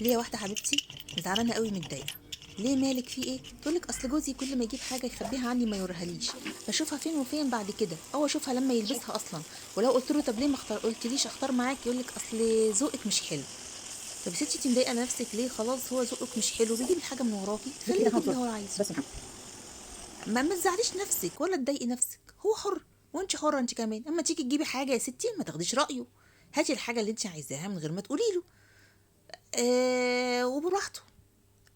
ليا واحده حبيبتي زعلانه قوي متضايقه. ليه مالك في ايه؟ تقولك اصل جوزي كل ما يجيب حاجه يخبيها عني ما يوريهاليش. بشوفها فين وفين بعد كده او اشوفها لما يلبسها اصلا. ولو قلت له طب ليه ما قلتليش اختار معاك يقولك اصل ذوقك مش حلو. طب يا ستي انت مضايقه نفسك ليه؟ خلاص هو ذوقك مش حلو بيجيب الحاجه من وراكي ليه خليه كده يجيب اللي هنفرض؟ هو عايزه. بس يا محمد. ما تزعليش نفسك ولا تضايقي نفسك، هو حر وانت حره انت كمان. اما تيجي تجيبي حاجه يا ستي ما تاخديش رايه، هاتي الحاجه اللي انت عايزاها من غير ما تقولي له. وبراحته.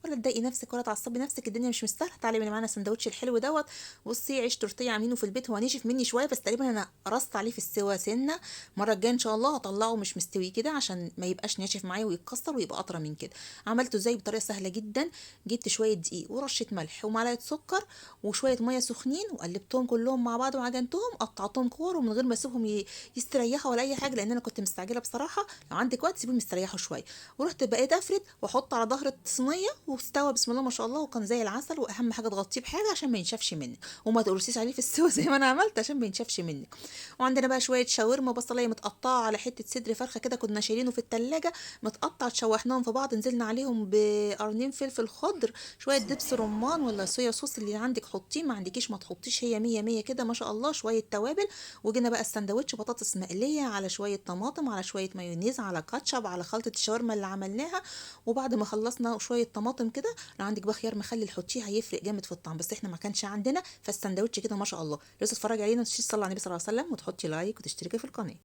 ولا تضايقي نفسك ولا تعصبي نفسك، الدنيا مش مستاهله. تعالي من معانا السندوتش الحلو دوت. بصي عيش تورتيه عاملينه في البيت، هو نشف مني شويه بس تقريبا انا قرصت عليه في السوا سنه. المره الجايه ان شاء الله هطلعه مش مستوي كده عشان ما يبقاش ناشف معايا ويتكسر ويبقى اطرى من كده. عملته ازاي؟ بطريقه سهله جدا. جبت شويه دقيق ورشه ملح ومعلقه سكر وشويه ميه سخنين وقلبتهم كلهم مع بعض وعجنتهم، قطعتهم كور ومن غير ما اسيبهم يستريحوا ولا اي حاجه لان انا كنت مستعجله بصراحه. لو عندك وقت سيبهم يستريحوا شويه. ورحت بقيت افرد واحط على ظهر الصينيه واستوى بسم الله ما شاء الله وكان زي العسل. واهم حاجه تغطيه بحاجه عشان ما ينشفش منك وما تقرصيش عليه في السوا زي ما انا عملت عشان ما ينشفش منك. وعندنا بقى شويه شاورما بصلايه متقطعه على حته صدر فرخه كده كنا شايلينه في التلاجة متقطع، شوحناهم في بعض، نزلنا عليهم بقرنين فلفل خضر، شويه دبس رمان ولا صويا صوص اللي عندك حطيه، ما عندكيش ما تحطيش، هي مية مية كده ما شاء الله. شويه توابل. وجينا بقى السندوتش بطاطس مقليه على شويه طماطم على شويه مايونيز على كاتشب على خلطه الشاورما اللي عملناها. وبعد ما خلصنا شويه طماطم كده، لو عندك بقى خيار مخلل حطيه هيفرق جامد في الطعم، بس احنا ما كانش عندنا. فالسندوتش كده ما شاء الله. لسه تتفرجي علينا، تصلي على النبي صلى الله عليه وسلم وتحطي لايك وتشتركي في القناه.